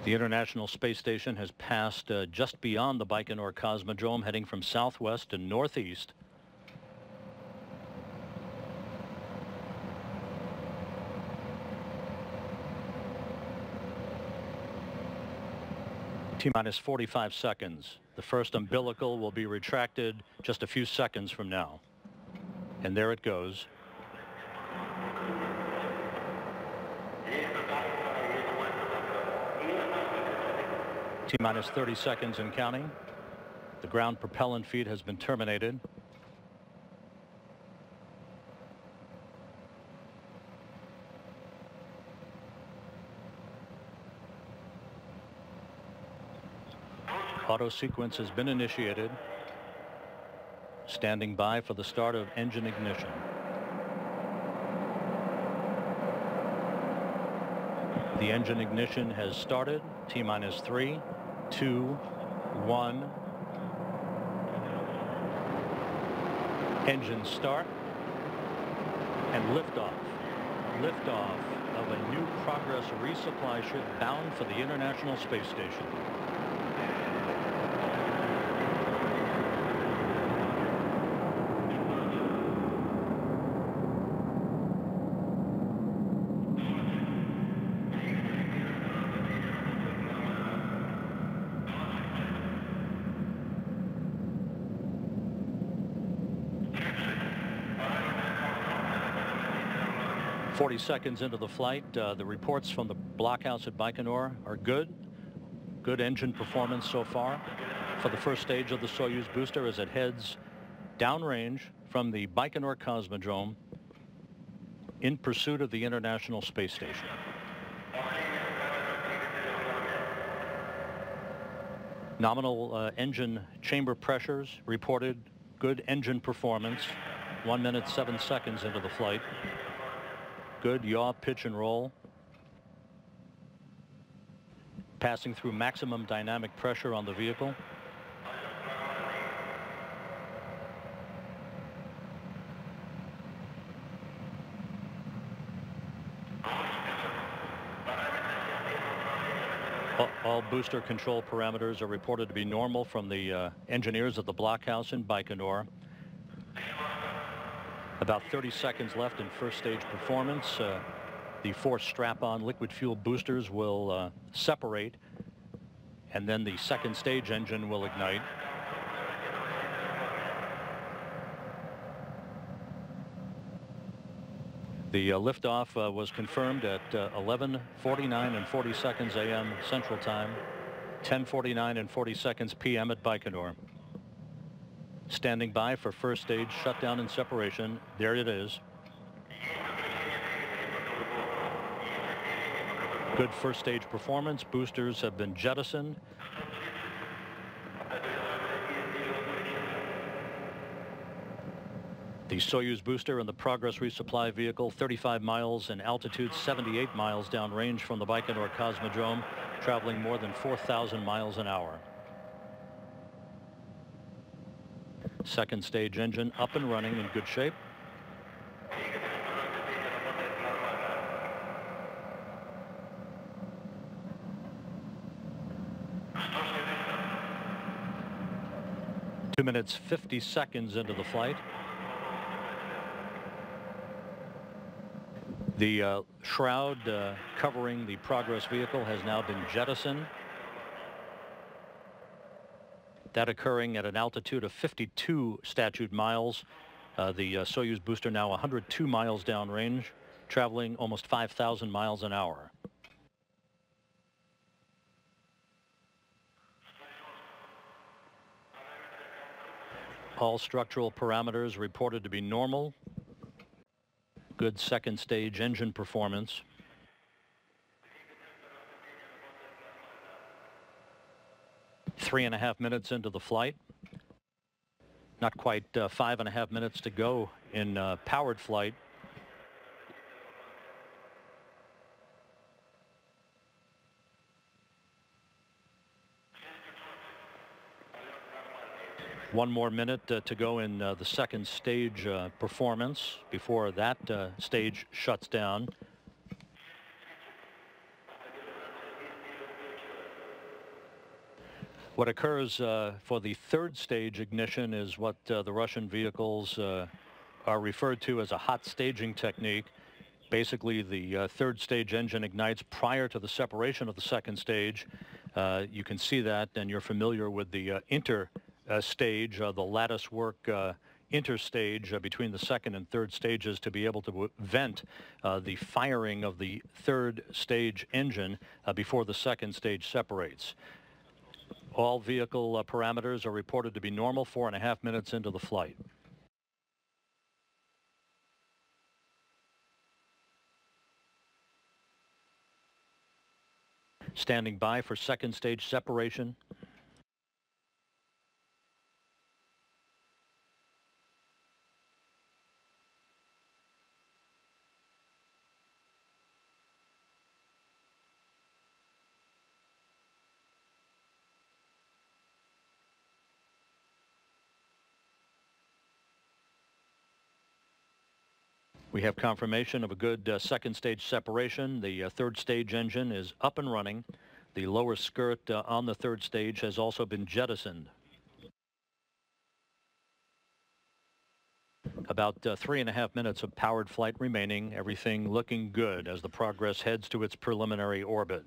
The International Space Station has passed just beyond the Baikonur Cosmodrome, heading from southwest to northeast. T-minus 45 seconds. The first umbilical will be retracted just a few seconds from now. And there it goes. T-minus 30 seconds and counting. The ground propellant feed has been terminated. Auto sequence has been initiated. Standing by for the start of engine ignition. The engine ignition has started. T-minus 3, 2, 1. Engine start and liftoff. Liftoff of a new Progress resupply ship bound for the International Space Station. "40 seconds into the flight, the reports from the blockhouse at Baikonur are good. Good engine performance so far for the first stage of the Soyuz booster as it heads downrange from the Baikonur Cosmodrome in pursuit of the International Space Station. Nominal engine chamber pressures reported good engine performance 1 minute 7 seconds into the flight. Good yaw, pitch, and roll. Passing through maximum dynamic pressure on the vehicle. All booster control parameters are reported to be normal from the engineers at the blockhouse in Baikonur. About 30 seconds left in first stage performance. The 4 strap-on liquid fuel boosters will separate, and then the second stage engine will ignite. The liftoff was confirmed at 11:49 and 40 seconds a.m. Central Time, 10:49 and 40 seconds p.m. at Baikonur. Standing by for first stage shutdown and separation. There it is. Good first stage performance. Boosters have been jettisoned. The Soyuz booster and the Progress resupply vehicle, 35 miles in altitude, 78 miles downrange from the Baikonur Cosmodrome, traveling more than 4,000 miles an hour. Second stage engine up and running in good shape. Two minutes 50 seconds into the flight. The shroud covering the Progress vehicle has now been jettisoned. That occurring at an altitude of 52 statute miles. The Soyuz booster now 102 miles downrange, traveling almost 5,000 miles an hour. All structural parameters reported to be normal. Good second stage engine performance. Three and a half minutes into the flight. Not quite 5.5 minutes to go in powered flight. One more minute to go in the second stage performance before that stage shuts down. What occurs for the third stage ignition is what the Russian vehicles are referred to as a hot staging technique. Basically, the third stage engine ignites prior to the separation of the second stage. You can see that, and you're familiar with the stage, the lattice work interstage between the second and third stages to be able to vent the firing of the third stage engine before the second stage separates. All vehicle parameters are reported to be normal 4.5 minutes into the flight. Standing by for second stage separation. We have confirmation of a good second stage separation. The third stage engine is up and running. The lower skirt on the third stage has also been jettisoned. About 3.5 minutes of powered flight remaining. Everything looking good as the Progress heads to its preliminary orbit.